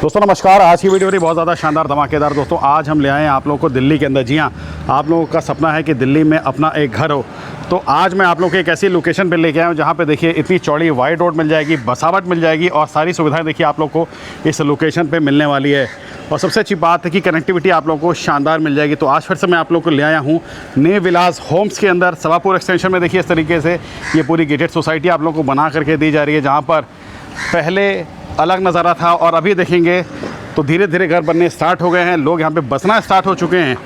दोस्तों नमस्कार। आज की वीडियो बहुत ज़्यादा शानदार धमाकेदार। दोस्तों आज हम ले आए हैं आप लोगों को दिल्ली के अंदर। जी हाँ, आप लोगों का सपना है कि दिल्ली में अपना एक घर हो, तो आज मैं आप लोगों को एक ऐसी लोकेशन पे लेके आया हूँ जहाँ पे देखिए इतनी चौड़ी वाइड रोड मिल जाएगी, बसावट मिल जाएगी और सारी सुविधाएं देखिए आप लोग को इस लोकेशन पे मिलने वाली है। और सबसे अच्छी बात है कि कनेक्टिविटी आप लोगों को शानदार मिल जाएगी। तो आज फिर से मैं आप लोग को ले आया हूँ न्यू विलास होम्स के अंदर सवापुर एक्सटेंशन में। देखिए इस तरीके से ये पूरी गेटेड सोसाइटी आप लोगों को बना करके दी जा रही है, जहाँ पर पहले अलग नज़ारा था और अभी देखेंगे तो धीरे धीरे घर बनने स्टार्ट हो गए हैं, लोग यहाँ पे बसना स्टार्ट हो चुके हैं।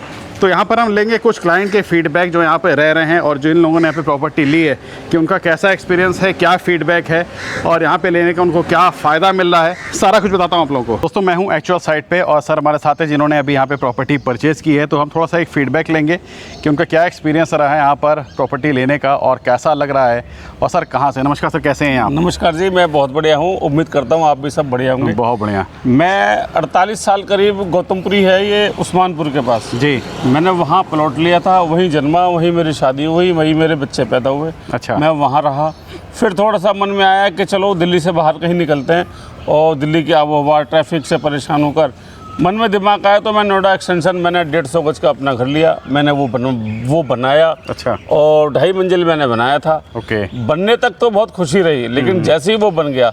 तो यहाँ पर हम लेंगे कुछ क्लाइंट के फीडबैक जो यहाँ पे रह रहे हैं और जिन लोगों ने यहाँ पे प्रॉपर्टी ली है कि उनका कैसा एक्सपीरियंस है, क्या फीडबैक है और यहाँ पे लेने का उनको क्या फ़ायदा मिल रहा है, सारा कुछ बताता हूँ आप लोगों को। दोस्तों मैं हूँ एक्चुअल साइट पे और सर हमारे साथ है जिन्होंने अभी यहाँ पे प्रॉपर्टी परचेज़ की है। तो हम थोड़ा सा एक फीडबैक लेंगे कि उनका क्या एक्सपीरियंस रहा है यहाँ पर प्रॉपर्टी लेने का और कैसा लग रहा है। और सर कहाँ से? नमस्कार सर, कैसे हैं आप? नमस्कार जी, मैं बहुत बढ़िया हूँ। उम्मीद करता हूँ आप भी सब बढ़िया होंगे। बहुत बढ़िया। मैं 48 साल करीब गौतमपुरी है ये उस्मानपुर के पास जी। मैंने वहाँ प्लॉट लिया था, वहीं जन्मा, वहीं मेरी शादी हुई, वहीं मेरे बच्चे पैदा हुए। अच्छा। मैं वहाँ रहा। फिर थोड़ा सा मन में आया कि चलो दिल्ली से बाहर कहीं निकलते हैं और दिल्ली की आबो हवा ट्रैफिक से परेशान होकर मन में दिमाग आया तो मैं नोएडा एक्सटेंशन मैंने 150 गज का अपना घर लिया। मैंने वो बनाया। अच्छा। और 2.5 मंजिल मैंने बनाया था। ओके। बनने तक तो बहुत खुशी रही, लेकिन जैसे ही वो बन गया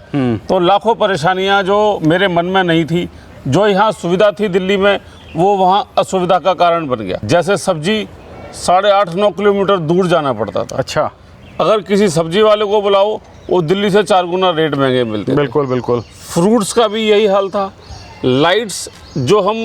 तो लाखों परेशानियां जो मेरे मन में नहीं थी, जो यहाँ सुविधा थी दिल्ली में, वो वहाँ असुविधा का कारण बन गया। जैसे सब्जी 8.5-9 किलोमीटर दूर जाना पड़ता था। अच्छा। अगर किसी सब्जी वाले को बुलाओ वो दिल्ली से 4 गुना रेट महंगे मिलते थे। बिल्कुल बिल्कुल। फ्रूट्स का भी यही हाल था। लाइट्स जो हम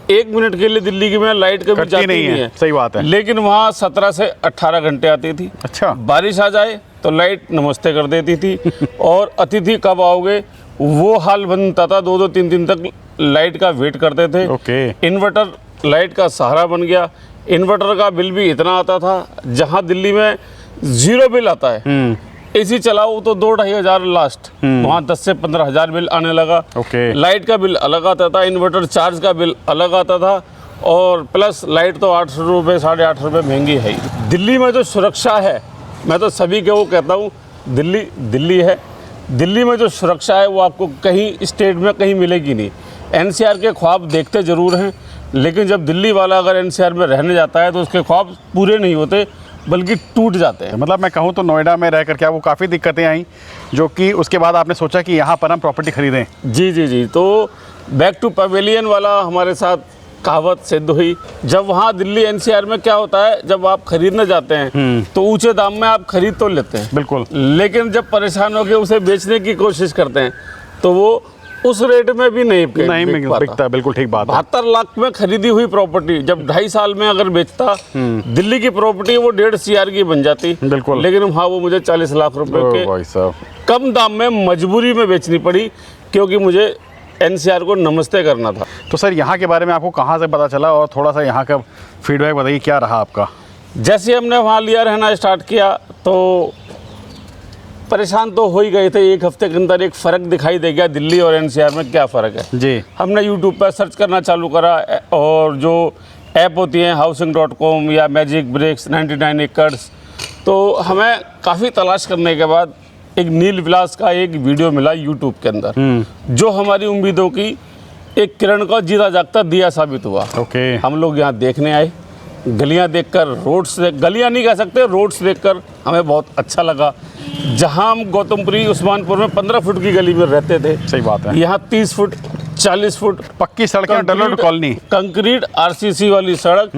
1 मिनट के लिए दिल्ली की में लाइट कभी जाती नहीं है। सही बात है। लेकिन वहाँ 17 से 18 घंटे आती थी। अच्छा। बारिश आ जाए तो लाइट नमस्ते कर देती थी और अतिथि कब आओगे वो हाल बनता था। 2-2 3 तक लाइट का वेट करते थे। ओके। इन्वर्टर लाइट का सहारा बन गया। इन्वर्टर का बिल भी इतना आता था, जहाँ दिल्ली में 0 बिल आता है। एसी चलाओ तो 2-2.5 हज़ार लास्ट, वहाँ 10 से 15 हज़ार बिल आने लगा। ओके। लाइट का बिल अलग आता था, इन्वर्टर चार्ज का बिल अलग आता था और प्लस लाइट तो 800 रुपये 850 रुपये महंगी है ही। दिल्ली में जो सुरक्षा है, मैं तो सभी के वो कहता हूँ दिल्ली है। दिल्ली में जो सुरक्षा है वो आपको कहीं स्टेट में कहीं मिलेगी नहीं। एनसीआर के ख्वाब देखते ज़रूर हैं, लेकिन जब दिल्ली वाला अगर एनसीआर में रहने जाता है तो उसके ख्वाब पूरे नहीं होते बल्कि टूट जाते हैं। मतलब मैं कहूँ तो नोएडा में रह कर क्या वो काफ़ी दिक्कतें आई, जो कि उसके बाद आपने सोचा कि यहाँ पर हम प्रॉपर्टी खरीदें। जी। तो बैक टू पवेलियन वाला हमारे साथ कहावत सिद्ध हुई। जब वहाँ दिल्ली एनसीआर में क्या होता है, जब आप खरीदने जाते हैं तो ऊंचे दाम में आप खरीद तो लेते हैं। बिल्कुल। लेकिन जब परेशान होकर उसे बेचने की कोशिश करते हैं तो वो उस रेट में भी नहीं बिकता। बिल्कुल ठीक बात है। 72 लाख में खरीदी हुई प्रॉपर्टी जब 2.5 साल में अगर बेचता, दिल्ली की प्रॉपर्टी वो 1.5 CR की बन जाती। बिल्कुल। लेकिन हाँ, वो मुझे 40 लाख रुपए के कम दाम में मजबूरी में बेचनी पड़ी, क्योंकि मुझे एनसीआर को नमस्ते करना था। तो सर यहाँ के बारे में आपको कहाँ से पता चला और थोड़ा सा यहाँ का फीडबैक बताइए, क्या रहा आपका? जैसे हमने वहाँ लिया रहना स्टार्ट किया तो परेशान तो हो ही गए थे। 1 हफ्ते के अंदर एक फ़र्क दिखाई दे गया दिल्ली और एनसीआर में क्या फ़र्क है। जी। हमने यूट्यूब पर सर्च करना चालू करा और जो ऐप होती हैं housing.com या मैजिक ब्रिक्स 99 एकर्स, तो हमें काफ़ी तलाश करने के बाद एक नील विलास का एक वीडियो मिला यूट्यूब के अंदर, जो हमारी उम्मीदों की एक किरण का जीता जागता दिया साबित हुआ। ओके। हम लोग यहाँ देखने आए, गलियाँ देखकर, गलियाँ नहीं कह सकते, रोड्स देखकर हमें बहुत अच्छा लगा। जहाँ हम गौतमपुरी उस्मानपुर में 15 फुट की गली में रहते थे, सही बात है, यहाँ 30 फुट 40 फुट पक्की सड़कें, डलर कॉलोनी, कंक्रीट RCC वाली सड़क,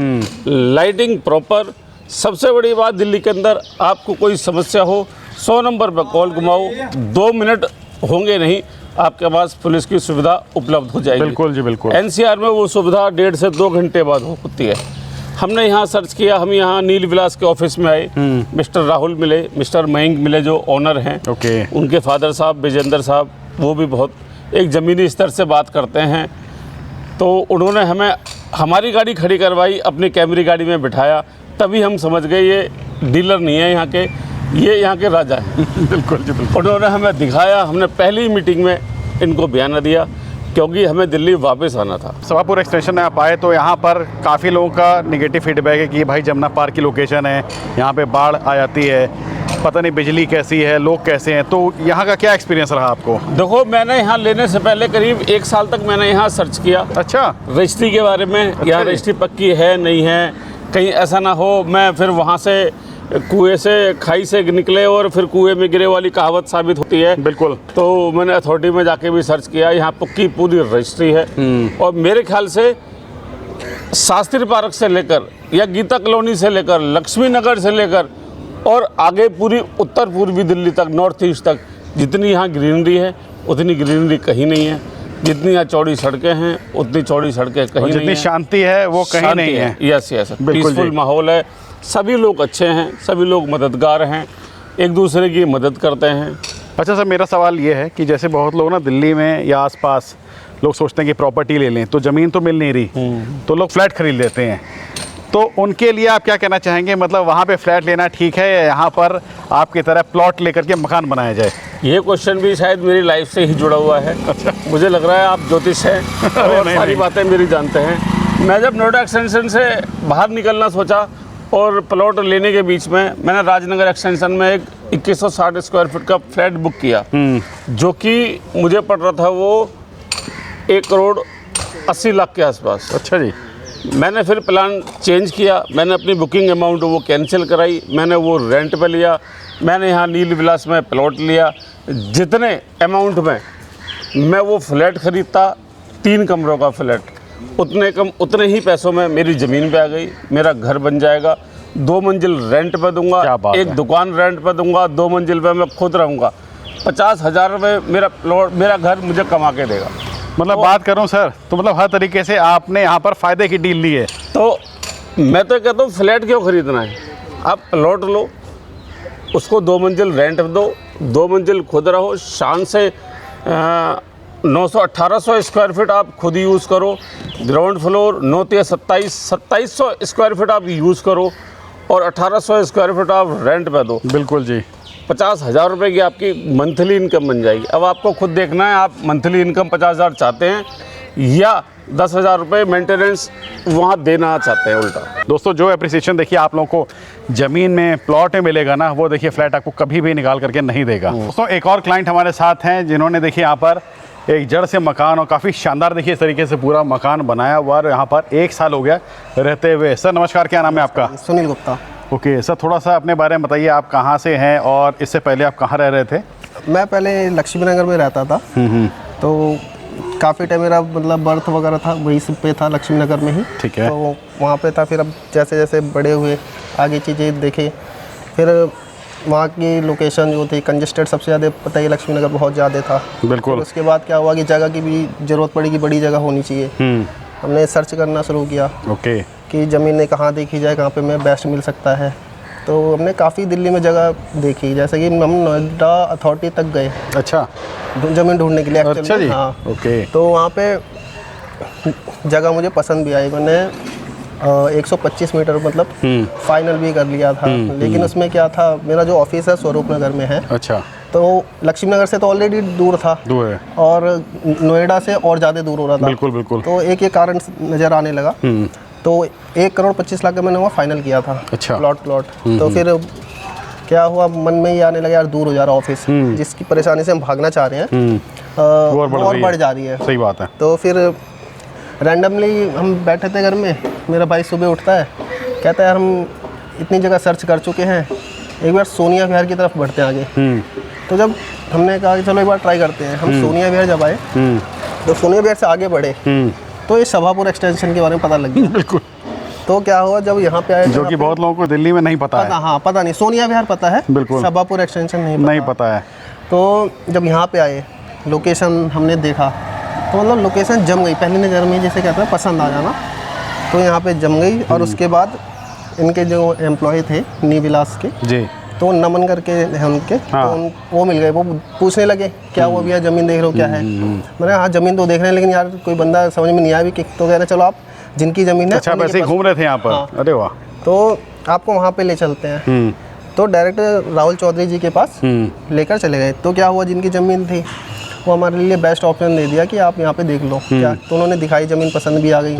लाइटिंग प्रॉपर। सबसे बड़ी बात, दिल्ली के अंदर आपको कोई समस्या हो 100 नंबर पर कॉल घुमाओ, 2 मिनट होंगे नहीं, आपके पास पुलिस की सुविधा उपलब्ध हो जाएगी। बिल्कुल जी बिल्कुल। एनसीआर में वो सुविधा 1.5 से 2 घंटे बाद होती है। हमने यहाँ सर्च किया, हम यहाँ नील विलास के ऑफिस में आए। मिस्टर राहुल मिले, मिस्टर मयंक मिले जो ओनर हैं। ओके। उनके फादर साहब विजेंद्र साहब, वो भी बहुत एक ज़मीनी स्तर से बात करते हैं। तो उन्होंने हमें हमारी गाड़ी खड़ी करवाई, अपनी कैमरी गाड़ी में बिठाया, तभी हम समझ गए ये डीलर नहीं है यहाँ के, ये यहाँ के राजा हैं। बिल्कुल जी बिल्कुल। उन्होंने हमें दिखाया, हमने पहली मीटिंग में इनको बयाना दिया, क्योंकि हमें दिल्ली वापस आना था। सवापुर एक्सटेंशन में आप आए तो यहाँ पर काफ़ी लोगों का निगेटिव फीडबैक है कि भाई जमुना पार्क की लोकेशन है, यहाँ पे बाढ़ आ जाती है, पता नहीं बिजली कैसी है, लोग कैसे हैं, तो यहाँ का क्या एक्सपीरियंस रहा आपको? देखो, मैंने यहाँ लेने से पहले करीब 1 साल तक मैंने यहाँ सर्च किया। अच्छा। रजिस्ट्री के बारे में, अच्छा यहाँ जी। रजिस्ट्री पक्की है नहीं है, कहीं ऐसा ना हो मैं फिर वहाँ से कुएं से खाई से निकले और फिर कुएं में गिरे वाली कहावत साबित होती है। बिल्कुल। तो मैंने अथॉरिटी में जाके भी सर्च किया, यहाँ पक्की पूरी रजिस्ट्री है। और मेरे ख्याल से शास्त्री पार्क से लेकर या गीता कॉलोनी से लेकर लक्ष्मी नगर से लेकर और आगे पूरी उत्तर पूर्वी दिल्ली तक, नॉर्थ ईस्ट तक, जितनी यहाँ ग्रीनरी है उतनी ग्रीनरी कहीं नहीं है। जितनी यहाँ चौड़ी सड़कें हैं उतनी चौड़ी सड़कें कहीं नहीं है। जितनी शांति है वो कहीं नहीं है। यस यस, पीसफुल माहौल है, सभी लोग अच्छे हैं, सभी लोग मददगार हैं, एक दूसरे की मदद करते हैं। अच्छा सर, मेरा सवाल ये है कि जैसे बहुत लोग ना दिल्ली में या आसपास लोग सोचते हैं कि प्रॉपर्टी ले लें, तो ज़मीन तो मिल नहीं रही, तो लोग फ्लैट खरीद लेते हैं, तो उनके लिए आप क्या कहना चाहेंगे? मतलब वहाँ पे फ्लैट लेना ठीक है या यहाँ पर आपकी तरह प्लॉट लेकर के मकान बनाया जाए? ये क्वेश्चन भी शायद मेरी लाइफ से ही जुड़ा हुआ है। अच्छा। मुझे लग रहा है आप ज्योतिष हैं और नहीं, सारी नहीं। बातें मेरी जानते हैं। मैं जब नोएडा एक्सटेंशन से बाहर निकलना सोचा और प्लॉट लेने के बीच में मैंने राजनगर एक्सटेंशन में एक 2160 स्क्वायर फीट का फ्लैट बुक किया, जो कि मुझे पड़ रहा था वो 1,80,00,000 के आसपास। अच्छा जी। मैंने फिर प्लान चेंज किया, मैंने अपनी बुकिंग अमाउंट वो कैंसिल कराई, मैंने वो रेंट पे लिया, मैंने यहाँ नील विलास में प्लॉट लिया। जितने अमाउंट में मैं वो फ्लैट ख़रीदता, 3 कमरों का फ्लैट, उतने ही पैसों में मेरी ज़मीन पे आ गई, मेरा घर बन जाएगा, 2 मंजिल रेंट पे दूंगा, एक दुकान रेंट पे दूंगा, 2 मंजिल पे मैं खुद रहूँगा, 50,000 रुपये मेरा प्लॉट, मेरा घर मुझे कमा के देगा। मतलब बात करूं सर, तो मतलब हर तरीके से आपने यहाँ पर फ़ायदे की डील ली है। तो मैं तो कहता हूँ फ्लैट क्यों ख़रीदना है, आप प्लॉट लो, उसको 2 मंजिल रेंट दो, 2 मंजिल खुद रहो, शान से 900-1800 स्क्वायर फीट आप खुद यूज़ करो, ग्राउंड फ्लोर 9-2700 स्क्वायर फीट आप यूज़ करो और 1800 स्क्वायर फीट आप रेंट पे दो। बिल्कुल जी। 50,000 रुपये की आपकी मंथली इनकम बन जाएगी। अब आपको खुद देखना है, आप मंथली इनकम 50,000 चाहते हैं या 10,000 रुपये मेंटेनेंस वहाँ देना चाहते हैं उल्टा। दोस्तों, जो एप्रिसिएशन देखिए आप लोगों को ज़मीन में प्लॉट में मिलेगा ना, वो देखिए फ्लैट आपको कभी भी निकाल करके नहीं देगा। दोस्तों, एक और क्लाइंट हमारे साथ हैं जिन्होंने देखिए यहाँ पर एक जड़ से मकान और काफ़ी शानदार देखिए इस तरीके से पूरा मकान बनाया हुआ और यहाँ पर 1 साल हो गया रहते हुए। सर नमस्कार, क्या नाम है आपका? सुनील गुप्ता। ओके सर, थोड़ा सा अपने बारे में बताइए, आप कहाँ से हैं और इससे पहले आप कहाँ रह रहे थे? मैं पहले लक्ष्मी नगर में रहता था, तो काफ़ी टाइम मेरा मतलब बर्थ वगैरह था वहीं से पे था, लक्ष्मी नगर में ही। ठीक है। तो वहाँ पे था, फिर अब जैसे जैसे बड़े हुए आगे चीज़ें देखे, फिर वहाँ की लोकेशन जो थी कंजेस्टेड, सबसे ज़्यादा पता ही लक्ष्मी नगर बहुत ज़्यादा था। बिल्कुल। फिर उसके बाद क्या हुआ कि जगह की भी ज़रूरत पड़ी कि बड़ी जगह होनी चाहिए। हमने सर्च करना शुरू किया ओके कि ज़मीनें कहाँ देखी जाए, कहाँ पे मैं बेस्ट मिल सकता है। तो हमने काफ़ी दिल्ली में जगह देखी, जैसे कि हम नोएडा अथॉरिटी तक गए। अच्छा। ज़मीन ढूंढने के लिए। अच्छा जी। हाँ। ओके। तो वहाँ पे जगह मुझे पसंद भी आई, मैंने 125 मीटर मतलब फाइनल भी कर लिया था। लेकिन उसमें क्या था, मेरा जो ऑफिस है स्वरूप नगर में है। अच्छा। तो लक्ष्मी नगर से तो ऑलरेडी दूर था, दूर है, और नोएडा से और ज़्यादा दूर हो रहा था। बिल्कुल बिल्कुल। तो एक ये कारण नज़र आने लगा। तो 1,25 लाख का मैंने वहाँ फाइनल किया था। अच्छा। प्लॉट। तो फिर क्या हुआ, मन में ये आने लगा यार दूर हो जा रहा ऑफिस, जिसकी परेशानी से हम भागना चाह रहे हैं और बढ़ जा रही है। सही बात है। तो फिर रैंडमली हम बैठे थे घर में, मेरा भाई सुबह उठता है, कहता है यार हम इतनी जगह सर्च कर चुके हैं, एक बार सोनिया विहार की तरफ बढ़ते हैं आगे। तो जब हमने कहा कि चलो एक बार ट्राई करते हैं, हम सोनिया विहार जब आए तो सोनिया विहार से आगे बढ़े तो ये सभापुर एक्सटेंशन के बारे में पता लग गया। बिल्कुल। तो क्या हुआ, जब यहाँ पे आए, जो कि बहुत लोगों को दिल्ली में नहीं पता है। हाँ पता नहीं, सोनिया विहार पता है, बिल्कुल, सभापुर एक्सटेंशन नहीं पता है। तो जब यहाँ पे आए, लोकेशन हमने देखा तो मतलब लोकेशन जम गई, पहली नज़र में जैसे कहते हैं पसंद आ जाना, तो यहाँ पे जम गई। और उसके बाद इनके जो एम्प्लॉय थे नी विलास के जी, तो नमन करके हैं उनके। हाँ। तो वो मिल गए, वो पूछने लगे क्या हुआ भैया ज़मीन देख रहे हो क्या है। मैंने हाँ ज़मीन तो देख रहे हैं, लेकिन यार कोई बंदा समझ में नहीं आया भी कि, तो कह रहे चलो आप जिनकी ज़मीन है। अच्छा, वैसे ही घूम रहे थे यहाँ पर। हाँ। अरे वाह। तो आपको वहाँ पे ले चलते हैं। तो डायरेक्ट राहुल चौधरी जी के पास लेकर चले गए। तो क्या हुआ, जिनकी ज़मीन थी वो हमारे लिए बेस्ट ऑप्शन दे दिया कि आप यहाँ पे देख लो क्या। तो उन्होंने दिखाई, ज़मीन पसंद भी आ गई,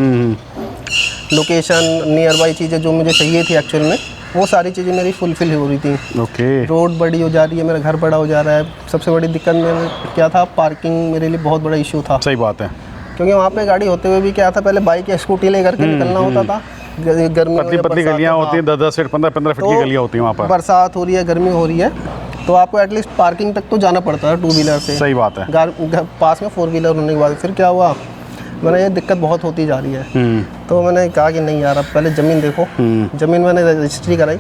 लोकेशन नियर बाई चीज़ें जो मुझे चाहिए थी एक्चुअल में वो सारी चीज़ें मेरी फुलफिल हो रही थी। ओके। रोड बड़ी हो जा रही है, मेरा घर बड़ा हो जा रहा है। सबसे बड़ी दिक्कत मेरे क्या था, पार्किंग मेरे लिए बहुत बड़ा इशू था। सही बात है। क्योंकि वहाँ पे गाड़ी होते हुए भी क्या था, पहले बाइक या स्कूटी लेकर के निकलना होता था। गर्मी पतली पतली गलियाँ होती हैं, 10-10 फीट 15-15 फीट की गलियाँ होती हैं वहाँ पर। बरसात हो रही है, गर्मी हो रही है, तो आपको एटलीस्ट पार्किंग तक तो जाना पड़ता है 2 व्हीलर से। सही बात है। पास में 4 व्हीलर होने के बाद फिर क्या हुआ, मैंने ये दिक्कत बहुत होती जा रही है। तो मैंने कहा कि नहीं यार, अब पहले ज़मीन देखो। ज़मीन मैंने रजिस्ट्री कराई।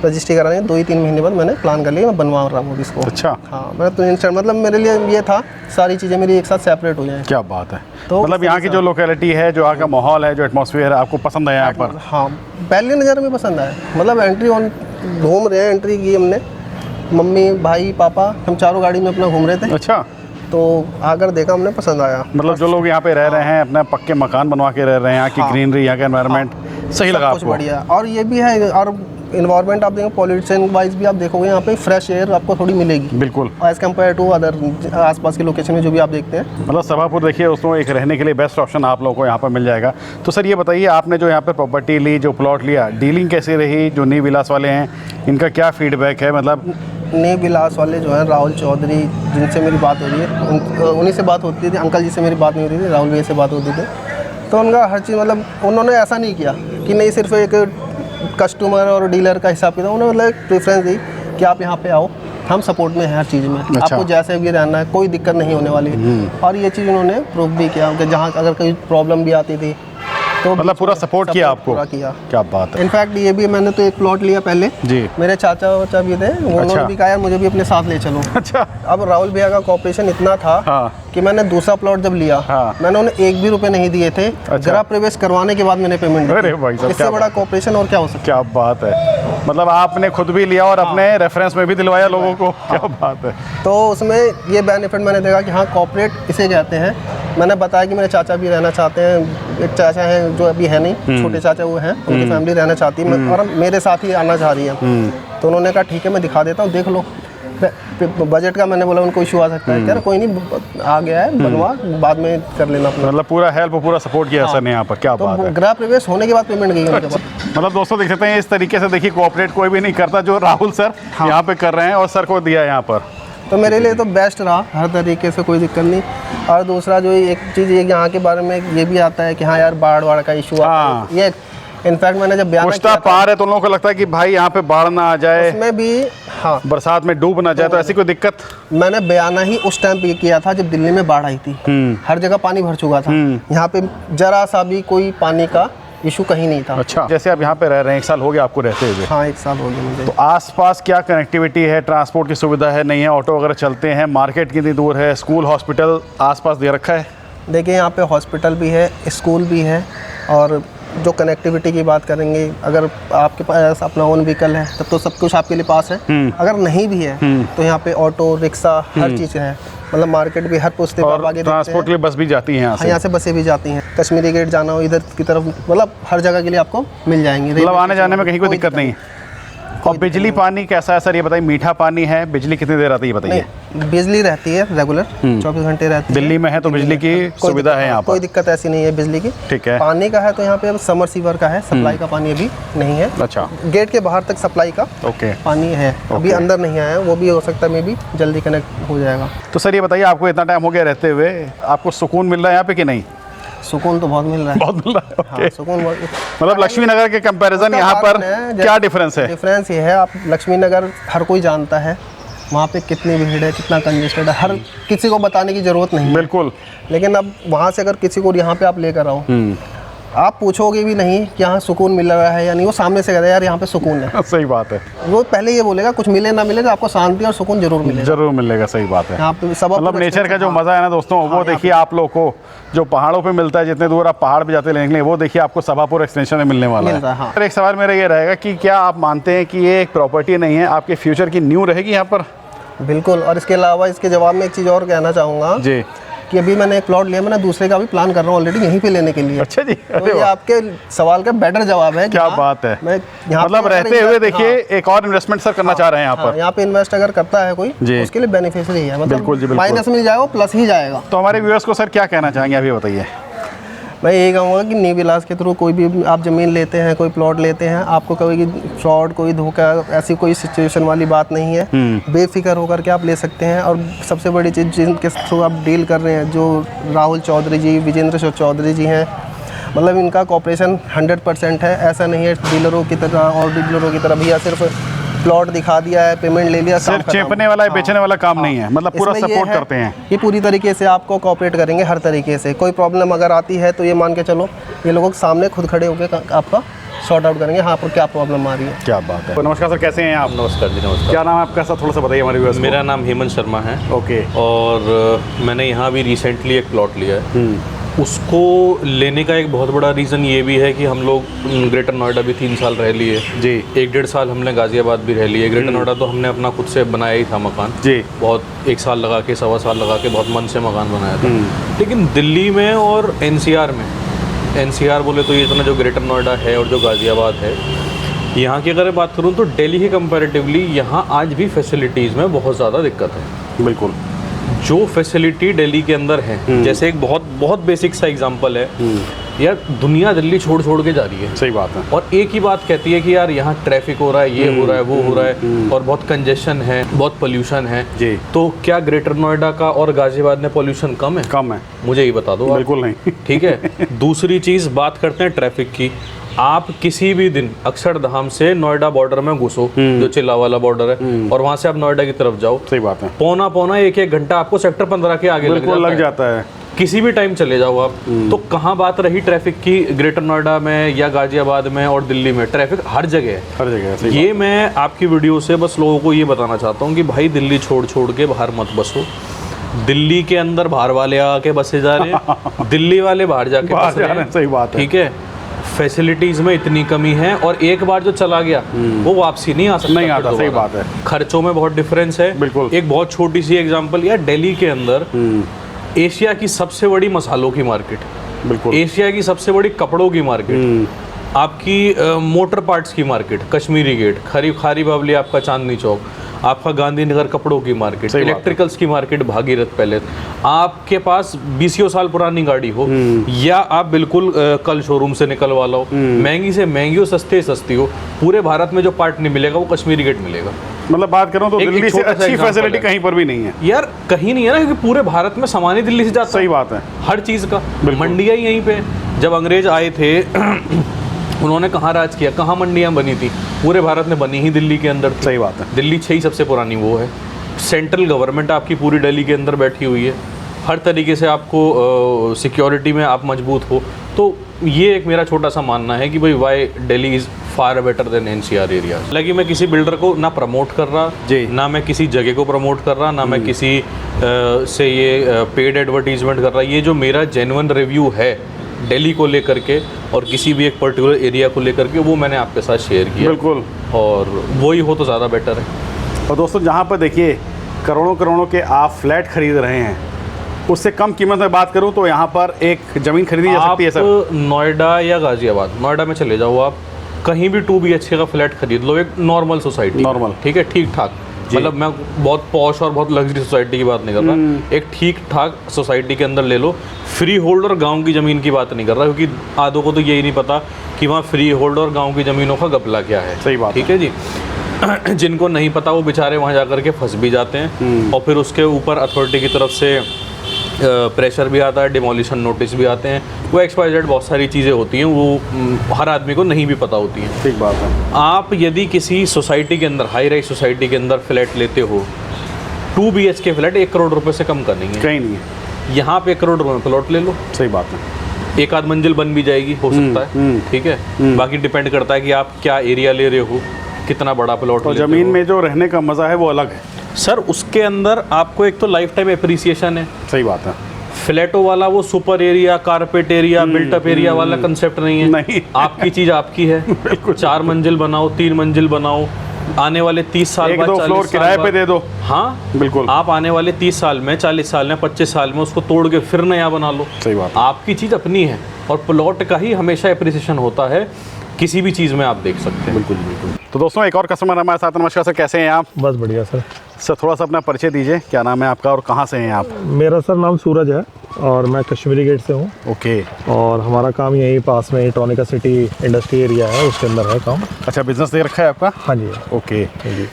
रजिस्ट्री कराने के 2 ही 3 महीने बाद मैंने प्लान कर लिया, मैं बनवा रहा हूँ इसको। अच्छा। हाँ, मैं तो इंस्टेंट, मतलब मेरे लिए ये था सारी चीज़ें मेरी एक साथ सेपरेट हो जाएँ। क्या बात है। तो मतलब यहाँ की जो लोकेलिटी है, जो यहाँ का माहौल है, जो एटमॉस्फेयर है, आपको पसंद आया यहाँ पर? हाँ, पहले नज़र में पसंद आया। मतलब एंट्री ऑन घूम रहे हैं, एंट्री की हमने, मम्मी भाई पापा हम चारों गाड़ी में अपना घूम रहे थे। अच्छा। तो आकर देखा, हमने पसंद आया। मतलब जो लोग यहाँ पे रह रहे हैं, अपना पक्के मकान बनवा के रह रहे हैं, यहाँ की ग्रीनरी, यहाँ का एनवायरनमेंट सही लगा कुछ आपको? बढ़िया। और ये भी है, और इन्वायरमेंट आप देखेंगे, पॉल्यूशन वाइज भी आप देखोगे यहाँ पे फ्रेश एयर आपको थोड़ी मिलेगी, बिल्कुल, एज कम्पेयर टू अदर आसपास के लोकेशन में जो भी आप देखते हैं। मतलब सभापुर देखिए दोस्तों, एक रहने के लिए बेस्ट ऑप्शन आप लोगों को यहाँ पर मिल जाएगा। तो सर ये बताइए, आपने जो यहाँ पर प्रॉपर्टी ली, जो प्लॉट लिया, डीलिंग कैसी रही? जो नी विलास वाले हैं, इनका क्या फीडबैक है? मतलब नी विलास वाले जो है राहुल चौधरी, जिनसे मेरी बात हो रही है, उन्हीं से बात होती थी। अंकल जी से मेरी बात नहीं हो रही थी, राहुल भैया से बात होती थी। तो उनका हर चीज़, मतलब उन्होंने ऐसा नहीं किया कि नहीं सिर्फ एक कस्टमर और डीलर का हिसाब किया, उन्होंने मतलब एक प्रेफरेंस दी कि आप यहाँ पे आओ, हम सपोर्ट में हैं हर चीज़ में। अच्छा। आपको जैसे भी रहना है, कोई दिक्कत नहीं होने वाली। और ये चीज़ उन्होंने प्रूव भी किया कि जहाँ अगर कोई प्रॉब्लम भी आती थी तो मतलब पूरा सपोर्ट किया आपको? पूरा किया। क्या बात है। इनफैक्ट ये भी, मैंने तो एक प्लॉट लिया पहले जी। मेरे चाचा वाचा भी थे, उन्होंने भी कहा यार मुझे भी अपने साथ ले चलो। अच्छा। अब राहुल भैया का कॉपरेशन इतना था कि मैंने दूसरा प्लॉट जब लिया, मैंने उन्हें 1 भी रुपए नहीं दिए थे। गृह प्रवेश करवाने के बाद मैंने पेमेंट दी। अरे भाई साहब, इससे बड़ा कॉपरेशन और क्या हो सकता है। क्या बात है। मतलब आपने खुद भी लिया और अपने रेफरेंस में भी दिलवाया लोगों को। क्या बात है। तो उसमें ये बेनिफिट मैंने देखा कि हाँ, कॉपरेट इसे कहते हैं। मैंने बताया कि मेरे चाचा भी रहना चाहते हैं, एक चाचा हैं जो अभी है नहीं, छोटे चाचा वो हैं, उनकी फैमिली रहना चाहती है और मेरे साथ ही आना चाह रही है। तो उन्होंने कहा ठीक है, मैं दिखा देता हूँ, देख लो। बजट का मैंने बोला उनको इशू आ सकता है, कह रहे कोई नहीं, आ गया है, बनवा, बाद में कर लेना अपना। मतलब पूरा हेल्प, पूरा सपोर्ट किया सर ने यहाँ पर। क्या बात है। गृह प्रवेश होने के बाद पेमेंट गई उनके पास। मतलब दोस्तों देख सकते हैं, इस तरीके से देखिए कोऑपरेट कोई भी नहीं करता जो राहुल सर यहाँ पे कर रहे हैं, और सर को दिया यहाँ पर। तो मेरे लिए तो बेस्ट रहा, हर तरीके से कोई दिक्कत नहीं। और दूसरा जो एक चीज़ यहाँ के बारे में ये भी आता है कि हाँ यार, बाढ़ का इशू आता है। ये इनफैक्ट मैंने जब बयाना किया पार है तो लोगों को लगता है कि भाई यहाँ पे बाढ़ ना आ जाए, उसमें भी हाँ, बरसात में डूब ना जाए, तो ऐसी कोई दिक्कत? मैंने बयाना ही उस टाइम पे किया था जब दिल्ली में बाढ़ आई थी। हर जगह पानी भर चुका था, यहाँ पे जरा सा भी कोई पानी का इशू कहीं नहीं था। अच्छा। जैसे आप यहाँ पे रह रहे हैं, 1 साल हो गया आपको रहते हुए? हाँ, 1 साल हो गया मुझे। तो आसपास क्या कनेक्टिविटी है, ट्रांसपोर्ट की सुविधा है, नहीं है, ऑटो वगैरह चलते हैं, मार्केट कितनी दूर है, स्कूल हॉस्पिटल आसपास दे रखा है? देखिए, यहाँ पे हॉस्पिटल भी है, स्कूल भी है। और जो कनेक्टिविटी की बात करेंगे, अगर आपके पास अपना ओन व्हीकल है तब तो सब कुछ आपके लिए पास है। अगर नहीं भी है तो यहाँ पे ऑटो रिक्शा हर चीज़ है। मतलब मार्केट भी हर पुस्ते और ट्रांसपोर्ट के लिए बस भी जाती हैं यहाँ से? यहाँ से बसें भी जाती हैं। कश्मीरी गेट जाना हो इधर की तरफ, मतलब हर जगह के लिए आपको मिल जाएंगी। मतलब आने जाने में कहीं कोई दिक्कत नहीं है। और बिजली पानी कैसा है सर, ये बताइए? मीठा पानी है, बिजली कितनी देर आती है बताइए? बिजली रहती है रेगुलर, 24 घंटे रहती है। दिल्ली में है तो बिजली की सुविधा है यहाँ पर? कोई दिक्कत ऐसी नहीं है बिजली की। ठीक है। पानी का है तो यहाँ पे अब समर सीवर का है, सप्लाई का पानी अभी नहीं है। अच्छा। गेट के बाहर तक सप्लाई का पानी है, अभी अंदर नहीं आया, वो भी हो सकता है मे भी जल्दी कनेक्ट हो जाएगा। तो सर ये बताइए, आपको इतना टाइम हो गया रहते हुए, आपको सुकून मिल रहा है यहाँ पे कि नहीं? सुकून तो बहुत मिल रहा है। बहुत मिल रहा है। हाँ, सुकून बहुत। मतलब लक्ष्मी नगर के कंपैरिजन यहाँ पर क्या डिफरेंस है? डिफरेंस ये है, आप लक्ष्मी नगर हर कोई जानता है, वहाँ पे कितनी भीड़ है, कितना कंजेस्टेड है, हर किसी को बताने की ज़रूरत नहीं है। बिल्कुल। लेकिन अब वहाँ से अगर किसी को यहाँ पे आप लेकर आओ, आप पूछोगे भी नहीं कि यहाँ सुकून मिल रहा है या नहीं, वो सामने से कहता है यार यहाँ पे सुकून है। सही बात है। वो पहले ये बोलेगा, कुछ मिले ना मिले तो आपको शांति और सुकून जरूर मिलेगा। जरूर मिलेगा, सही बात है। यहाँ पे सब मतलब नेचर का जो मजा है ना दोस्तों, वो देखिए आप लोग को जो पहाड़ों पे मिलता है, जितने दूर आप पहाड़ पे जाते लेने, वो देखिए आपको सभापुर एक्सटेंशन में मिलने वाला है। हाँ। एक सवाल मेरा ये रहेगा कि क्या आप मानते हैं कि ये एक प्रॉपर्टी नहीं है, आपके फ्यूचर की न्यू रहेगी यहाँ पर? बिल्कुल। और इसके अलावा इसके जवाब में एक चीज़ और कहना चाहूँगा जी, कि अभी मैंने एक प्लॉट लिया, मैंने दूसरे का भी प्लान कर रहा हूँ ऑलरेडी यहीं पे लेने के लिए। अच्छा जी। तो ये आपके सवाल का बेटर जवाब है। क्या बात है। मैं यहाँ मतलब रहते हुए देखिए एक और इन्वेस्टमेंट सर करना चाह रहे हैं यहाँ पर। यहाँ पे इन्वेस्ट अगर करता है कोई, उसके लिए बेनिफिशियरी है। मतलब बिल्कुल जी, बिल्कुल। माइनस में नहीं जाएगा, प्लस ही जाएगा। तो हमारे व्यूअर्स को सर क्या कहना चाहेंगे, अभी बताइए? मैं यही कहूँगा कि न्यू विलास के थ्रू कोई भी आप ज़मीन लेते हैं, कोई प्लॉट लेते हैं, आपको कोई फ्रॉड, कोई धोखा, ऐसी कोई सिचुएशन वाली बात नहीं है। बेफिक्र होकर के आप ले सकते हैं। और सबसे बड़ी चीज़ जिनके थ्रू आप डील कर रहे हैं, जो राहुल चौधरी जी, विजेंद्र चौधरी जी हैं, मतलब इनका कॉपरेशन 100% है। ऐसा नहीं है डीलरों की तरह और डीलरों की तरह भैया सिर्फ प्लॉट दिखा दिया है, पेमेंट ले लिया, सिर्फ चेपने वाला बेचने वाला काम नहीं है, मतलब पूरा सपोर्ट करते हैं। ये पूरी तरीके से आपको कोऑपरेट करेंगे हर तरीके से। कोई प्रॉब्लम अगर आती है तो ये मान के चलो ये लोगों के सामने खुद खड़े होकर आपका सॉर्ट आउट करेंगे, हाँ पर क्या प्रॉब्लम आ रही है। क्या बात है। तो नमस्कार सर, कैसे हैं आप? नमस्कार जी, नमस्कार। क्या नाम है आपका सर, थोड़ा सा बताइए हमारे व्यूअर्स को। मेरा नाम हेमंत शर्मा है। ओके। और मैंने यहाँ भी रिसेंटली एक प्लॉट लिया है। उसको लेने का एक बहुत बड़ा रीज़न ये भी है कि हम लोग ग्रेटर नोएडा भी 3 साल रह लिए जी। 1-1.5 साल हमने गाज़ियाबाद भी रह लिए। ग्रेटर नोएडा तो हमने अपना खुद से बनाया ही था मकान जी। बहुत 1 साल लगा के, 1.25 साल लगा के बहुत मन से मकान बनाया था। लेकिन दिल्ली में और एनसीआर में, एनसीआर बोले तो ये इतना जो ग्रेटर नोएडा है और जो गाज़ियाबाद है, यहाँ की अगर मैं बात करूँ तो दिल्ली के कंपैरेटिवली यहाँ आज भी फैसिलिटीज़ में बहुत ज़्यादा दिक्कत है। बिल्कुल। जो फैसिलिटी दिल्ली के अंदर है, जैसे एक बहुत बहुत बेसिक सा एग्जांपल है यार, दुनिया दिल्ली छोड़ छोड़ के जा रही है। सही बात है। और एक ही बात कहती है कि यार यहाँ ट्रैफिक हो रहा है, ये हो रहा है, वो हो रहा है, और बहुत कंजेशन है, बहुत पोल्यूशन है जी। तो क्या ग्रेटर नोएडा का और गाजियाबाद में पोल्यूशन कम है? कम है। मुझे ये बता दो आप। बिल्कुल नहीं। ठीक है। दूसरी चीज़ बात करते हैं ट्रैफिक की। आप किसी भी दिन अक्षरधाम से नोएडा बॉर्डर में घुसो, जो चिल्ला वाला बॉर्डर है, और वहां से आप नोएडा की तरफ जाओ, सही बात है, पौना 1-1 घंटा आपको सेक्टर 15 के आगे लग जाता है। किसी भी टाइम चले जाओ आप। तो कहाँ बात रही ट्रैफिक की, ग्रेटर नोएडा में या गाजियाबाद में और दिल्ली में ट्रैफिक हर जगह है। हर जगह है। ये मैं आपकी वीडियो से बस लोगों को ये बताना चाहता हूँ कि भाई दिल्ली छोड़ छोड़ के बाहर मत बसो। दिल्ली के अंदर बाहर वाले आके बसे जा रहे हैं, दिल्ली वाले बाहर जाके बस रहे हैं। सही बात है। ठीक है। फैसिलिटीज में इतनी कमी है और एक बार जो चला गया वो वापसी नहीं आ सकता। नहीं आता। सही बात है। खर्चों में बहुत डिफरेंस है। बिल्कुल। एक बहुत छोटी सी एग्जांपल, यार दिल्ली के अंदर एशिया की सबसे बड़ी मसालों की मार्केट, बिल्कुल, एशिया की सबसे बड़ी कपड़ों की मार्केट, आपकी मोटर पार्ट्स की मार्केट कश्मीरी गेट, खारी बावली आपका चांदनी चौक, आपका गांधीनगर कपड़ों की मार्केट, इलेक्ट्रिकल्स की मार्केट भागीरथ पैलेस, आपके पास 20 साल पुरानी गाड़ी हो या आप बिल्कुल कल शोरूम से निकलवा लो, महंगी से महंगी हो, सस्ते से सस्ती हो, पूरे भारत में जो पार्ट नहीं मिलेगा वो कश्मीरी गेट मिलेगा। मतलब बात करूं तो दिल्ली से अच्छी फैसिलिटी कहीं पर भी नहीं है यार, कहीं नहीं है ना, क्योंकि पूरे भारत में सामान ही दिल्ली से जाता है। सही बात है। हर चीज़ का मंडियाँ ही यहीं पे। जब अंग्रेज आए थे उन्होंने कहाँ राज किया, कहाँ मंडियाँ बनी थी? पूरे भारत में बनी ही दिल्ली के अंदर थी। सही बात है। दिल्ली 6 ही सबसे पुरानी वो है। सेंट्रल गवर्नमेंट आपकी पूरी दिल्ली के अंदर बैठी हुई है। हर तरीके से आपको सिक्योरिटी में आप मजबूत हो। तो ये एक मेरा छोटा सा मानना है कि भाई why Delhi is far better than NCR area. हालांकि मैं किसी बिल्डर को ना प्रमोट कर रहा जी, ना मैं किसी जगह को प्रमोट कर रहा, ना मैं किसी से ये पेड एडवर्टीजमेंट कर रहा। ये जो मेरा जेन्युइन रिव्यू है दिल्ली को लेकर के और किसी भी एक पर्टिकुलर एरिया को लेकर के, वो मैंने आपके साथ शेयर किया। बिल्कुल। और वही हो तो ज़्यादा बेटर है। और दोस्तों जहाँ पर देखिए करोड़ों के आप फ्लैट खरीद रहे हैं, उससे कम कीमत में बात करूँ तो यहाँ पर एक ज़मीन खरीदी जा सकती है सर। नोएडा या गाजियाबाद, नोएडा में चले जाओ आप, कहीं भी 2 BHK का फ्लैट खरीद लो, एक नॉर्मल सोसाइटी, नॉर्मल, ठीक है, ठीक ठाक, मतलब मैं बहुत पॉश और बहुत लग्जरी सोसाइटी की बात नहीं कर रहा, एक ठीक ठाक सोसाइटी के अंदर ले लो। फ्री होल्ड और गांव की ज़मीन की बात नहीं कर रहा, क्योंकि आधों को तो यही नहीं पता कि वहाँ फ्री होल्ड और गांव की ज़मीनों का गपला क्या है। सही बात, ठीक है जी। जिनको नहीं पता वो बेचारे वहाँ जा कर के फंस भी जाते हैं, और फिर उसके ऊपर अथॉरिटी की तरफ से प्रेशर भी आता है, डिमोलिशन नोटिस भी आते हैं, वो XYZ बहुत सारी चीज़ें होती हैं, वो हर आदमी को नहीं भी पता होती हैं। ठीक बात है। आप यदि किसी सोसाइटी के अंदर, हाई राइज सोसाइटी के अंदर फ्लैट लेते हो, 2 BHK फ्लैट 1 करोड़ रुपए से कम का नहीं है, कहीं नहीं है। यहाँ पे 1 करोड़ रुपए में प्लॉट ले लो। सही बात है। 1 आध मंजिल बन भी जाएगी, हो सकता है, ठीक है। बाकी डिपेंड करता है कि आप क्या एरिया ले रहे हो, कितना बड़ा प्लॉट। तो ज़मीन में जो रहने का मज़ा है वो अलग है सर। उसके अंदर आपको एक तो लाइफ टाइम एप्रिसिएशन है। सही बात है। फ्लैटों वाला वो super area, carpet area, built up area वाला कंसेप्ट नहीं है। नहीं। आपकी चीज़ आपकी है। बिल्कुल। 4 मंजिल बनाओ, 3 मंजिल बनाओ, आने वाले 30 साल बाद, 1-2 फ्लोर किराए पे दे दो। हाँ बिल्कुल। आप आने वाले 30 साल में, 40 साल में, 25 साल में उसको तोड़ के फिर नया बना लो। सही बात। आपकी चीज़ अपनी है, और प्लॉट का ही हमेशा एप्रिसिएशन होता है, किसी भी चीज़ में आप देख सकते हैं। बिल्कुल बिल्कुल। तो दोस्तों एक और कस्टमर हमारे साथ। नमस्कार सर, कैसे हैं आप? बस बढ़िया सर। सर थोड़ा सा अपना परिचय दीजिए, क्या नाम है आपका और कहाँ से हैं आप? मेरा सर नाम सूरज है और मैं कश्मीरी गेट से हूँ। ओके। और हमारा काम यहीं पास में टॉनिका सिटी इंडस्ट्री एरिया है, उसके अंदर है काम। अच्छा, बिजनेस दे रखा है आपका? हाँ जी। ओके।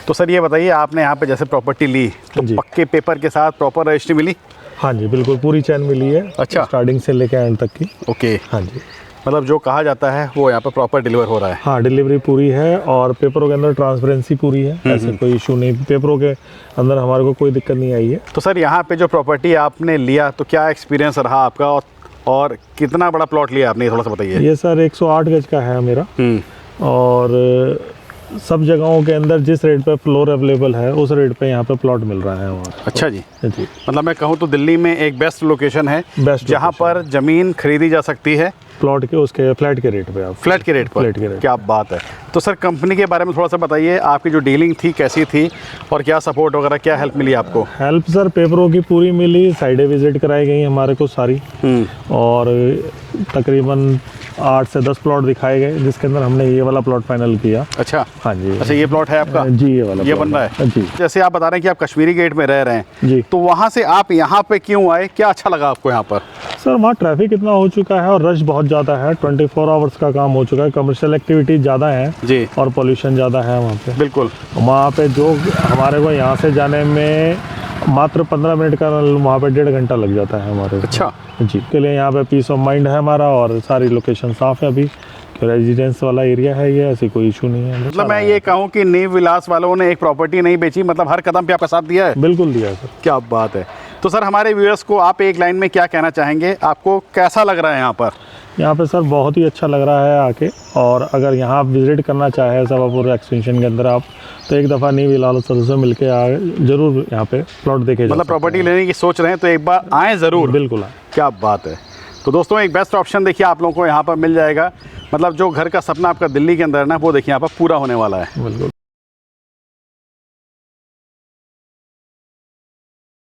तो सर ये बताइए, आपने यहाँ पे जैसे प्रॉपर्टी ली तो जी। पक्के पेपर के साथ प्रॉपर रजिस्ट्री मिली? हाँ जी, बिल्कुल पूरी चैन मिली है। अच्छा। स्टार्टिंग से लेकर एंड तक की। ओके। हाँ जी। मतलब जो कहा जाता है वो यहाँ पर प्रॉपर डिलीवर हो रहा है? हाँ, डिलीवरी पूरी है और पेपरों के अंदर ट्रांसपेरेंसी पूरी है, ऐसे कोई इशू नहीं, पेपरों के अंदर हमारे को कोई दिक्कत नहीं आई है। तो सर यहाँ पे जो प्रॉपर्टी आपने लिया तो क्या एक्सपीरियंस रहा आपका, और कितना बड़ा प्लॉट लिया आपने, थोड़ा सा बताइए। ये सर 108 गज का है मेरा। और सब जगहों के अंदर जिस रेट पे फ्लोर अवेलेबल है उस रेट पे यहाँ पे प्लॉट मिल रहा है हमारा। अच्छा जी। जी। मतलब मैं कहूँ तो दिल्ली में एक बेस्ट लोकेशन है, बेस्ट जहाँ पर ज़मीन खरीदी जा सकती है प्लॉट के उसके फ्लैट के रेट पे। आप फ्लैट के रेट पर? फ्लैट के रेट। क्या बात है। तो सर कंपनी के बारे में थोड़ा सा बताइए, आपकी जो डीलिंग थी कैसी थी और क्या सपोर्ट वगैरह, क्या हेल्प मिली आपको? हेल्प सर पेपरों की पूरी मिली, साइडें विजिट कराई गई हमारे को सारी, और तकरीबन 8 से 10 प्लॉट दिखाए गए, जिसके अंदर हमने ये वाला प्लॉट फाइनल किया। अच्छा। हाँ जी। अच्छा, ये प्लॉट है आपका? जी, ये वाला ये plot बन रहा है जी। जैसे आप बता रहे हैं कि आप कश्मीरी गेट में रह रहे हैं जी। तो वहाँ से आप यहाँ पे क्यों आए, क्या अच्छा लगा आपको यहाँ पर? सर वहाँ ट्रैफिक इतना हो चुका है और रश बहुत ज़्यादा है, 24 आवर्स का काम हो चुका है, कमर्शियल एक्टिविटी ज़्यादा है जी। और पोल्यूशन ज़्यादा है वहाँ पे। बिल्कुल। वहाँ पे जो हमारे को यहाँ से जाने में मात्र 15 मिनट का, वहाँ पे 1.5 घंटा लग जाता है हमारे को। अच्छा जी। के लिए यहाँ पे पीस ऑफ माइंड है हमारा, और सारी लोकेशन साफ़ है, अभी रेजिडेंस वाला एरिया है ये, ऐसी कोई इशू नहीं है। मतलब मैं ये कहूँ कि नीव विलास वालों ने एक प्रॉपर्टी नहीं बेची, मतलब हर कदम पे आपका साथ दिया है? बिल्कुल दिया सर। क्या बात है। तो सर हमारे व्यूअर्स को आप एक लाइन में क्या कहना चाहेंगे, आपको कैसा लग रहा है यहाँ पर? यहाँ पे सर बहुत ही अच्छा लग रहा है आके, और अगर यहाँ आप विजिट करना चाहें सभापुर एक्सटेंशन के अंदर आप, तो एक दफ़ा नीव विलास सर से मिल के आए, जरूर यहाँ पे प्लॉट देखे। मतलब प्रॉपर्टी लेने की सोच रहे हैं तो एक बार आएँ ज़रूर। बिल्कुल। क्या बात है। तो दोस्तों एक बेस्ट ऑप्शन देखिए आप लोगों को यहाँ पर मिल जाएगा, मतलब जो घर का सपना आपका दिल्ली के अंदर है ना, वो देखिए यहाँ पर पूरा होने वाला है। बिल्कुल।